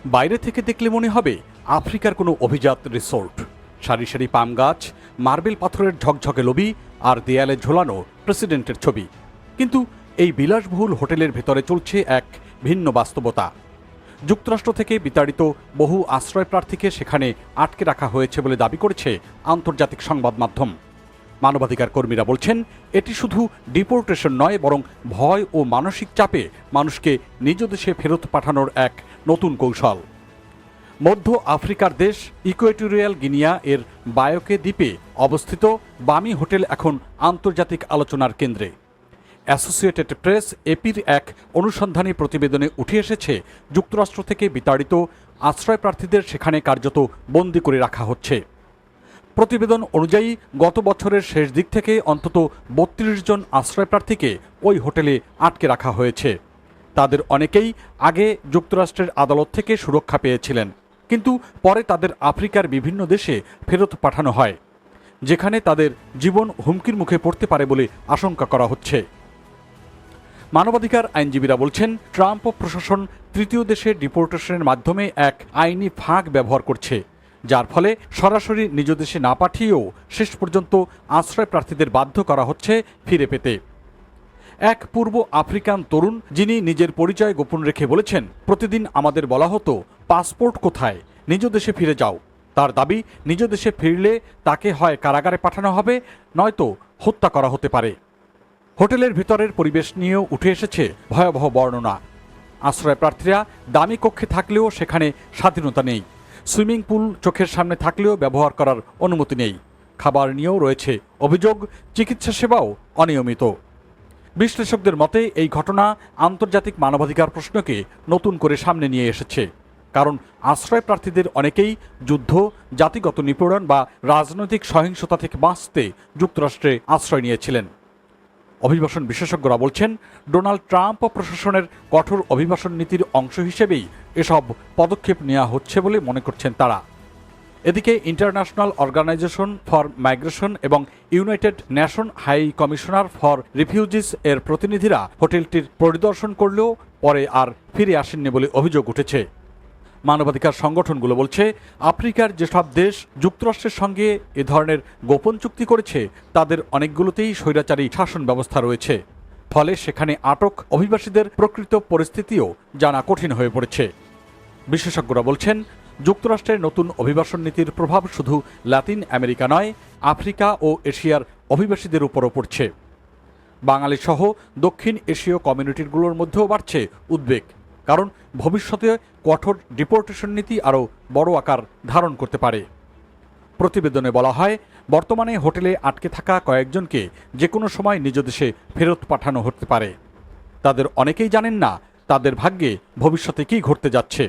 বাইরে থেকে দেখলে মনে হবে আফ্রিকার কোনো অভিজাত রিসোর্ট। সারি সারি পাম গাছ, মার্বেল পাথরের ঝকঝকে লবি আর দেয়ালে ঝোলানো প্রেসিডেন্টের ছবি। কিন্তু এই বিলাসবহুল হোটেলের ভেতরে চলছে এক ভিন্ন বাস্তবতা। যুক্তরাষ্ট্র থেকে বিতাড়িত বহু আশ্রয় প্রার্থীকে সেখানে আটকে রাখা হয়েছে বলে দাবি করেছে আন্তর্জাতিক সংবাদ মাধ্যম। মানবাধিকার কর্মীরা বলছেন, এটি শুধু ডিপোর্টেশন নয়, বরং ভয় ও মানসিক চাপে মানুষকে নিজ দেশে ফেরত পাঠানোর এক নতুন কৌশল। মধ্য আফ্রিকার দেশ ইকুয়েটোরিয়াল গিনিয়া এর বায়োকে দ্বীপে অবস্থিত বামি হোটেল এখন আন্তর্জাতিক আলোচনার কেন্দ্রে। অ্যাসোসিয়েটেড প্রেস এপির এক অনুসন্ধানী প্রতিবেদনে উঠে এসেছে, যুক্তরাষ্ট্র থেকে বিতাড়িত আশ্রয় প্রার্থীদের সেখানে কার্যত বন্দী করে রাখা হচ্ছে। প্রতিবেদন অনুযায়ী গত বছরের শেষ দিক থেকে অন্তত ৩২ জন আশ্রয় প্রার্থীকে ওই হোটেলে আটকে রাখা হয়েছে। তাদের অনেকেই আগে যুক্তরাষ্ট্রের আদালত থেকে সুরক্ষা পেয়েছিলেন, কিন্তু পরে তাদের আফ্রিকার বিভিন্ন দেশে ফেরত পাঠানো হয়, যেখানে তাদের জীবন হুমকির মুখে পড়তে পারে বলে আশঙ্কা করা হচ্ছে। মানবাধিকার আইনজীবীরা বলছেন, ট্রাম্প প্রশাসন তৃতীয় দেশে ডিপোর্টেশনের মাধ্যমে এক আইনি ফাঁক ব্যবহার করছে, যার ফলে সরাসরি নিজ দেশে না পাঠিয়েও শেষ পর্যন্ত আশ্রয় প্রার্থীদের বাধ্য করা হচ্ছে ফিরে পেতে। এক পূর্ব আফ্রিকান তরুণ, যিনি নিজের পরিচয় গোপন রেখে বলেছেন, প্রতিদিন আমাদের বলা হতো, পাসপোর্ট কোথায়, নিজ দেশে ফিরে যাও। তার দাবি, নিজ দেশে ফিরলে তাকে হয় কারাগারে পাঠানো হবে, নয়তো হত্যা করা হতে পারে। হোটেলের ভিতরের পরিবেশ নিয়েও উঠে এসেছে ভয়াবহ বর্ণনা। আশ্রয় প্রার্থীরা দামি কক্ষে থাকলেও সেখানে স্বাধীনতা নেই। সুইমিং পুল চোখের সামনে থাকলেও ব্যবহার করার অনুমতি নেই। খাবার নিয়েও রয়েছে অভিযোগ, চিকিৎসা সেবাও অনিয়মিত। বিশ্লেষকদের মতে এই ঘটনা আন্তর্জাতিক মানবাধিকার প্রশ্নকে নতুন করে সামনে নিয়ে এসেছে, কারণ আশ্রয় প্রার্থীদের অনেকেই যুদ্ধ, জাতিগত নিপীড়ন বা রাজনৈতিক সহিংসতা থেকে বাঁচতে যুক্তরাষ্ট্রে আশ্রয় নিয়েছিলেন। অভিবাসন বিশেষজ্ঞরা বলছেন, ডোনাল্ড ট্রাম্প প্রশাসনের কঠোর অভিবাসন নীতির অংশ হিসেবেই এসব পদক্ষেপ নেওয়া হচ্ছে বলে মনে করছেন তারা। এদিকে ইন্টারন্যাশনাল অর্গানাইজেশন ফর মাইগ্রেশন এবং united nation high commissioner for refugees এর প্রতিনিধিরা হোটেলটির পরিদর্শন করলেও পরে আর ফিরে আসেননি বলে অভিযোগ উঠেছে। মানবাধিকার সংগঠনগুলো বলছে, আফ্রিকার যেসব দেশ যুক্তরাষ্ট্রের সঙ্গে এ ধরনের গোপন চুক্তি করেছে, তাদের অনেকগুলোতেই স্বৈরাচারী শাসন ব্যবস্থা রয়েছে। ফলে সেখানে আটক অভিবাসীদের প্রকৃত পরিস্থিতিও জানা কঠিন হয়ে পড়েছে। বিশেষজ্ঞরা বলছেন, যুক্তরাষ্ট্রের নতুন অভিবাসন নীতির প্রভাব শুধু লাতিন আমেরিকা নয়, আফ্রিকা ও এশিয়ার অভিবাসীদের উপরও পড়ছে। বাঙালি সহ দক্ষিণ এশীয় কমিউনিটিগুলোর মধ্যেও বাড়ছে উদ্বেগ, কারণ ভবিষ্যতে কঠোর ডিপোর্টেশন নীতি আরও বড় আকার ধারণ করতে পারে। প্রতিবেদনে বলা হয়, বর্তমানে হোটেলে আটকে থাকা কয়েকজনকে যে কোনো সময় নিজ দেশে ফেরত পাঠানো হতে পারে। তাদের অনেকেই জানেন না তাদের ভাগ্যে ভবিষ্যতে কী ঘটতে যাচ্ছে।